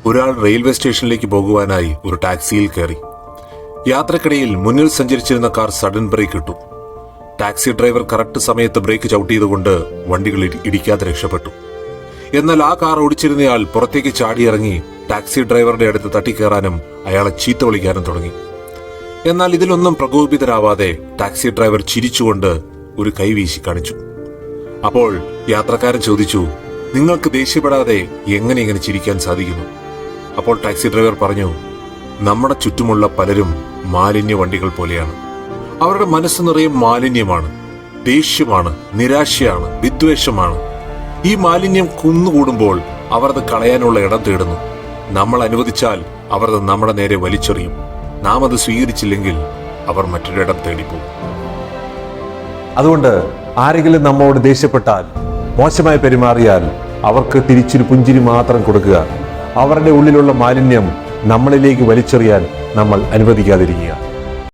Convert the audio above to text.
ഒരാൾ റെയിൽവേ സ്റ്റേഷനിലേക്ക് പോകുവാനായി ഒരു ടാക്സിയിൽ കയറി. യാത്രക്കിടയിൽ മുന്നിൽ സഞ്ചരിച്ചിരുന്ന കാർ സഡൻ ബ്രേക്ക് ഇട്ടു. ടാക്സി ഡ്രൈവർ കറക്റ്റ് സമയത്ത് ബ്രേക്ക് ചവിട്ടിയതുകൊണ്ട് വണ്ടികൾ ഇടിക്കാതെ രക്ഷപ്പെട്ടു. എന്നാൽ ആ കാർ ഓടിച്ചിരുന്നയാൾ പുറത്തേക്ക് ചാടിയിറങ്ങി ടാക്സി ഡ്രൈവറുടെ അടുത്ത് തട്ടിക്കയറാനും അയാളെ ചീത്ത വിളിക്കാനും തുടങ്ങി. എന്നാൽ ഇതിലൊന്നും പ്രകോപിതരാവാതെ ടാക്സി ഡ്രൈവർ ചിരിച്ചുകൊണ്ട് ഒരു കൈ വീശി കാണിച്ചു. അപ്പോൾ യാത്രക്കാരൻ ചോദിച്ചു, നിങ്ങൾക്ക് ദേഷ്യപ്പെടാതെ എങ്ങനെ ഇങ്ങനെ ചിരിക്കാൻ സാധിക്കുന്നു? അപ്പോൾ ടാക്സി ഡ്രൈവർ പറഞ്ഞു, നമ്മുടെ ചുറ്റുമുള്ള പലരും മാലിന്യ വണ്ടികൾ പോലെയാണ്. അവരുടെ മനസ്സ് നിറയെ മാലിന്യമാണ്, ദേഷ്യമാണ്, നിരാശയാണ്, വിദ്വേഷമാണ്. ഈ മാലിന്യം കുന്നുകൂടുമ്പോൾ അവർ അത് കളയാനുള്ള ഇടം തേടുന്നു. നമ്മൾ അനുവദിച്ചാൽ അവർ അത് നമ്മുടെ നേരെ വലിച്ചെറിയും. നാം അത് സ്വീകരിച്ചില്ലെങ്കിൽ അവർ മറ്റൊരിടം തേടിപ്പോകും. അതുകൊണ്ട് ആരെങ്കിലും നമ്മോട് ദേഷ്യപ്പെട്ടാൽ, മോശമായി പെരുമാറിയാൽ അവർക്ക് തിരിച്ചൊരു പുഞ്ചിരി മാത്രം കൊടുക്കുക. അവരുടെ ഉള്ളിലുള്ള മാലിന്യം നമ്മളിലേക്ക് വലിച്ചെറിയാൻ നമ്മൾ അനുവദിക്കാതിരിക്കുക.